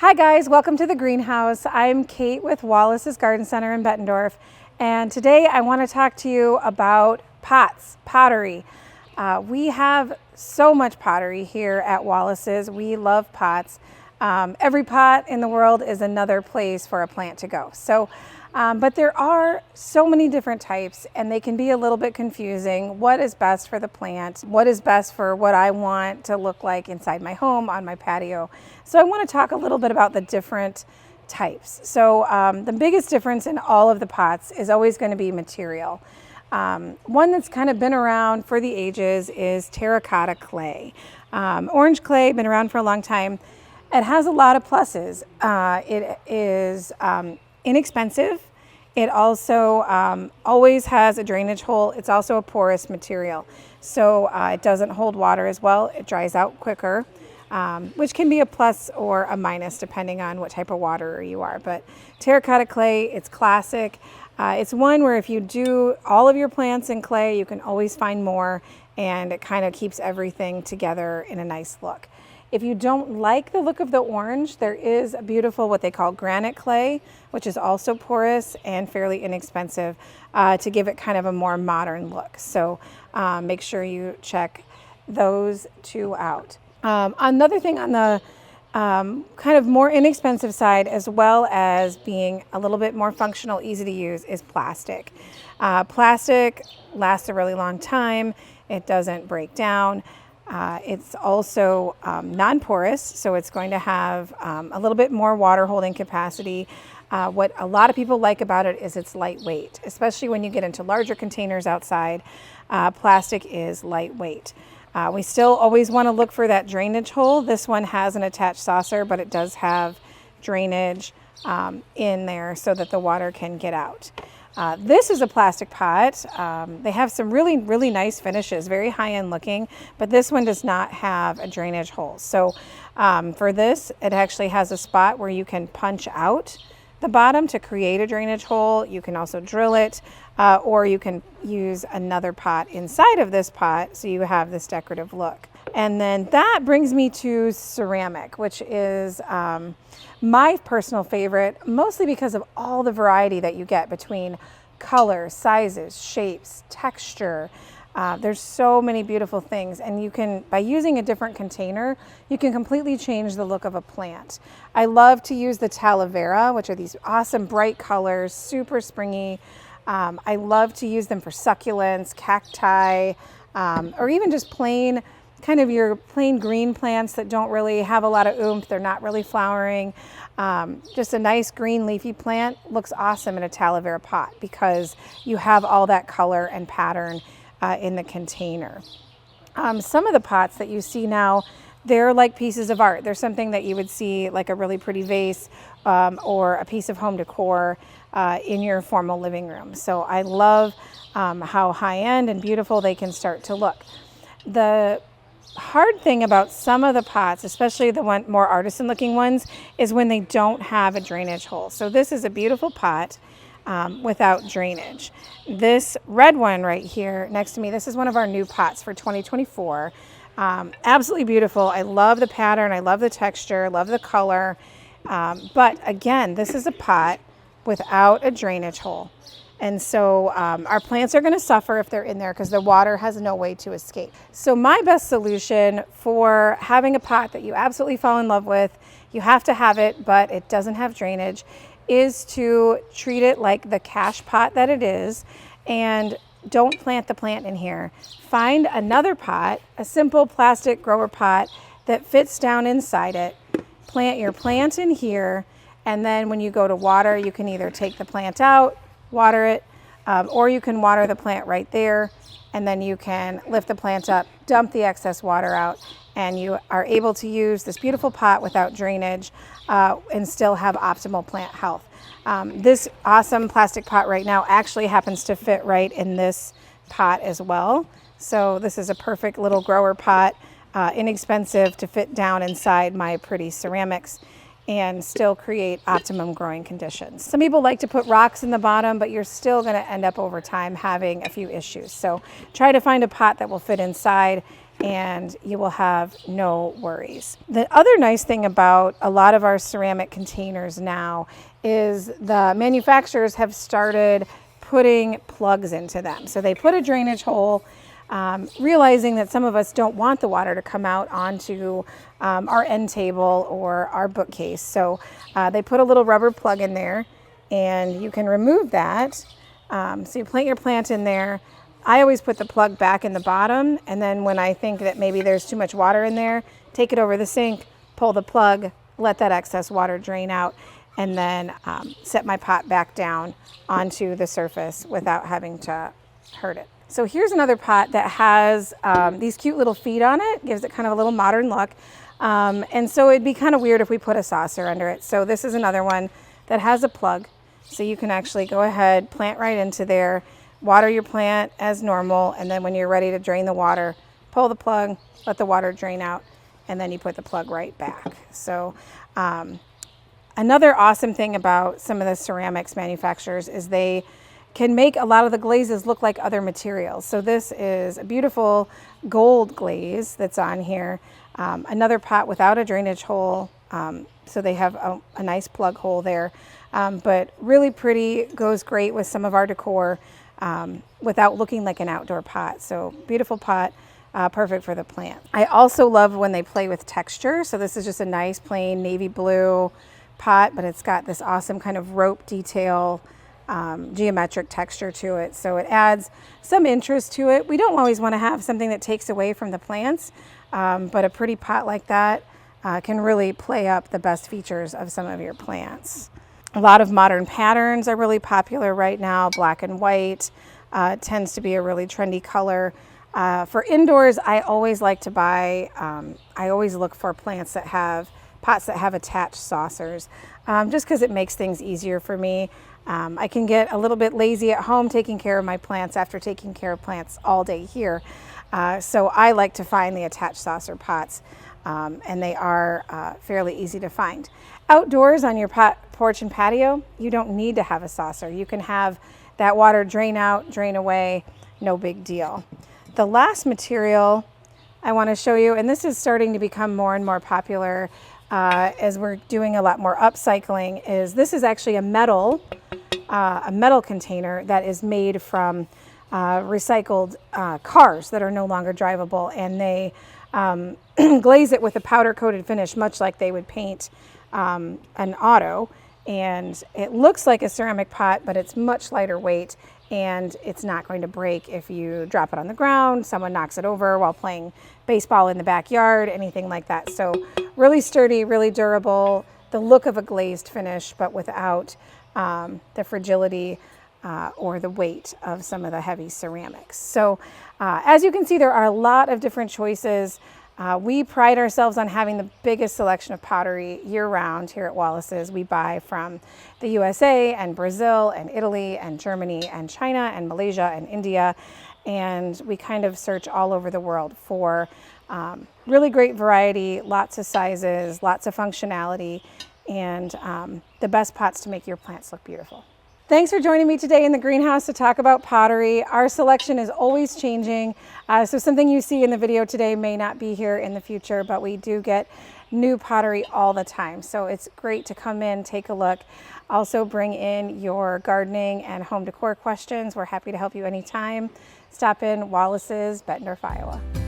Hi guys, welcome to the greenhouse. I'm Kate with Wallace's Garden Center in Bettendorf, and today I want to talk to you about pottery. We have so much pottery here at Wallace's. We love pots. Every pot in the world is another place for a plant to go. But there are so many different types and they can be a little bit confusing. What is best for the plant? What is best for what I want to look like inside my home, on my patio? So I want to talk a little bit about the different types. So the biggest difference in all of the pots is always going to be material. One that's kind of been around for the ages is terracotta clay. Orange clay, been around for a long time. It has a lot of pluses. It is inexpensive. It also always has a drainage hole. It's also a porous material. So it doesn't hold water as well. It dries out quicker, which can be a plus or a minus depending on what type of waterer you are. But terracotta clay, it's classic. It's one where if you do all of your plants in clay, you can always find more, and it kind of keeps everything together in a nice look. If you don't like the look of the orange, there is a beautiful what they call granite clay, which is also porous and fairly inexpensive to give it kind of a more modern look. So make sure you check those two out. Another thing on the kind of more inexpensive side, as well as being a little bit more functional, easy to use, is plastic. Plastic lasts a really long time. It doesn't break down. It's also non-porous, so it's going to have a little bit more water holding capacity. What a lot of people like about it is it's lightweight, especially when you get into larger containers outside. Plastic is lightweight. We still always want to look for that drainage hole. This one has an attached saucer, but it does have drainage in there so that the water can get out. This is a plastic pot. They have some really nice finishes, very high-end looking, but this one does not have a drainage hole. So for this, it actually has a spot where you can punch out the bottom to create a drainage hole. You can also drill it, or you can use another pot inside of this pot so you have this decorative look. And then that brings me to ceramic, which is my personal favorite, mostly because of all the variety that you get between colors, sizes, shapes, texture. There's so many beautiful things, and you can, by using a different container, you can completely change the look of a plant. I love to use the talavera, which are these awesome bright colors, super springy. I love to use them for succulents, cacti, or even just plain kind of your plain green plants that don't really have a lot of oomph. They're not really flowering. Just a nice green leafy plant looks awesome in a talavera pot because you have all that color and pattern in the container. Some of the pots that you see now, they're like pieces of art. They're something that you would see like a really pretty vase or a piece of home decor in your formal living room. So I love how high-end and beautiful they can start to look. The hard thing about some of the pots, especially the more artisan looking ones, is when they don't have a drainage hole. So this is a beautiful pot without drainage. This red one right here next to me, this is one of our new pots for 2024. Absolutely beautiful. I love the pattern. I love the texture. Love the color. But again, this is a pot without a drainage hole. And so our plants are going to suffer if they're in there because the water has no way to escape. So my best solution for having a pot that you absolutely fall in love with, you have to have it, but it doesn't have drainage, is to treat it like the cache pot that it is, and don't plant the plant in here. Find another pot, a simple plastic grower pot that fits down inside it. Plant your plant in here, and then when you go to water, you can either take the plant out, water it, or you can water the plant right there, and then you can lift the plant up, dump the excess water out, and you are able to use this beautiful pot without drainage and still have optimal plant health. This awesome plastic pot right now actually happens to fit right in this pot as well. So this is a perfect little grower pot, inexpensive to fit down inside my pretty ceramics and still create optimum growing conditions. Some people like to put rocks in the bottom, but you're still going to end up over time having a few issues. So try to find a pot that will fit inside and you will have no worries. The other nice thing about a lot of our ceramic containers now is the manufacturers have started putting plugs into them. So they put a drainage hole, realizing that some of us don't want the water to come out onto our end table or our bookcase. So they put a little rubber plug in there, and you can remove that. So you plant your plant in there. I always put the plug back in the bottom, and then when I think that maybe there's too much water in there, take it over the sink, pull the plug, let that excess water drain out, and then set my pot back down onto the surface without having to hurt it. So here's another pot that has these cute little feet on it, gives it kind of a little modern look. And so it'd be kind of weird if we put a saucer under it. So this is another one that has a plug. So you can actually go ahead, plant right into there, water your plant as normal, and then when you're ready to drain the water, pull the plug, let the water drain out, and then you put the plug right back. So another awesome thing about some of the ceramics manufacturers is they can make a lot of the glazes look like other materials. So this is a beautiful gold glaze that's on here. Another pot without a drainage hole. So they have a nice plug hole there. But really pretty, goes great with some of our decor without looking like an outdoor pot. So beautiful pot, perfect for the plant. I also love when they play with texture. So this is just a nice plain navy blue pot, but it's got this awesome kind of rope detail, geometric texture to it. So it adds some interest to it. We don't always want to have something that takes away from the plants, but a pretty pot like that can really play up the best features of some of your plants. A lot of modern patterns are really popular right now. Black and white tends to be a really trendy color. For indoors, I always like to buy, I always look for plants that have pots that have attached saucers, just because it makes things easier for me. I can get a little bit lazy at home taking care of my plants after taking care of plants all day here. So I like to find the attached saucer pots, and they are fairly easy to find. Outdoors on your porch and patio, you don't need to have a saucer. You can have that water drain out, drain away, no big deal. The last material I want to show you, and this is starting to become more and more popular as we're doing a lot more upcycling, is this is actually a metal container that is made from recycled cars that are no longer drivable, and they glaze it with a powder coated finish, much like they would paint an auto. And it looks like a ceramic pot, but it's much lighter weight, and it's not going to break if you drop it on the ground, someone knocks it over while playing baseball in the backyard, anything like that. So really sturdy, really durable, the look of a glazed finish, but without the fragility or the weight of some of the heavy ceramics. So as you can see, there are a lot of different choices. We pride ourselves on having the biggest selection of pottery year-round here at Wallace's. We buy from the USA and Brazil and Italy and Germany and China and Malaysia and India, and we kind of search all over the world for really great variety, lots of sizes, lots of functionality, and the best pots to make your plants look beautiful. Thanks for joining me today in the greenhouse to talk about pottery. Our selection is always changing, so something you see in the video today may not be here in the future, but we do get new pottery all the time. So it's great to come in, take a look. Also bring in your gardening and home decor questions. We're happy to help you anytime. Stop in Wallace's, Bettendorf, Iowa.